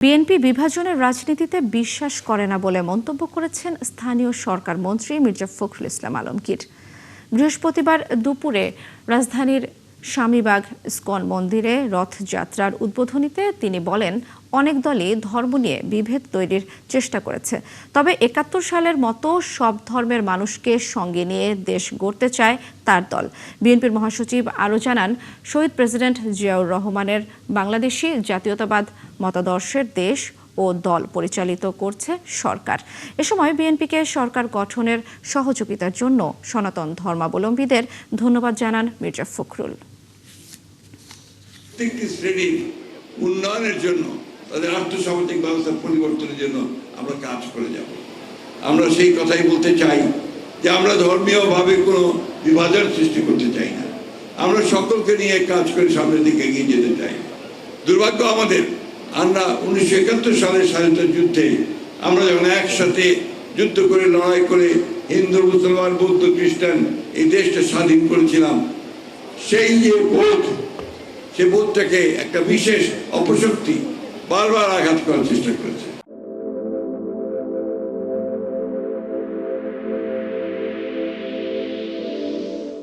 BNP বিভাজনের রাজনীতিতে বিশ্বাস করে না বলে মন্তব্য করেছেন স্থানীয় সরকার মন্ত্রী মির্জা ফখরুল ইসলাম আলমগীর। বৃহস্পতিবার দুপুরে রাজধানীর স্বামীবাগ ইস্কন মন্দিরে রথযাত্রার উদ্বোধনীতে তিনি বলেন, অনেক দলই ধর্ম নিয়ে বিভেদ তৈরির চেষ্টা করেছে, তবে ৭১ সালের মতো সব ধর্মের মানুষকে সঙ্গে নিয়ে দেশ গড়তে চায় তার দল। বিএনপির মহাসচিব আরও জানান, শহীদ প্রেসিডেন্ট জিয়াউর রহমানের বাংলাদেশি জাতীয়তাবাদ মতাদর্শের দেশ ও দল পরিচালিত করছে সরকার। এ সময় বিএনপিকে সরকার গঠনের সহযোগিতার জন্য সনাতন ধর্মাবলম্বীদের ধন্যবাদ জানান মির্জা ফখরুল। শ্রেণীর উন্নয়নের জন্য, তাদের আর্থসামাজিক ব্যবস্থার পরিবর্তনের জন্য আমরা কাজ করে যাব। আমরা সেই কথাই বলতে চাই যে আমরা ধর্মীয়ভাবে কোনো বিভাজন সৃষ্টি করতে চাই না। আমরা সকলকে নিয়ে কাজ করে সামনের দিকে এগিয়ে যেতে চাই। দুর্ভাগ্য আমাদের, আমরা 1971 সালের স্বাধীনতা যুদ্ধে আমরা যখন একসাথে যুদ্ধ করে লড়াই করে হিন্দু মুসলমান বৌদ্ধ খ্রিস্টান এই দেশটা স্বাধীন করেছিলাম, সেই যে বোধ, সে বোধটাকে একটা বিশেষ অপশক্তি বারবার আঘাত করার চেষ্টা করেছে।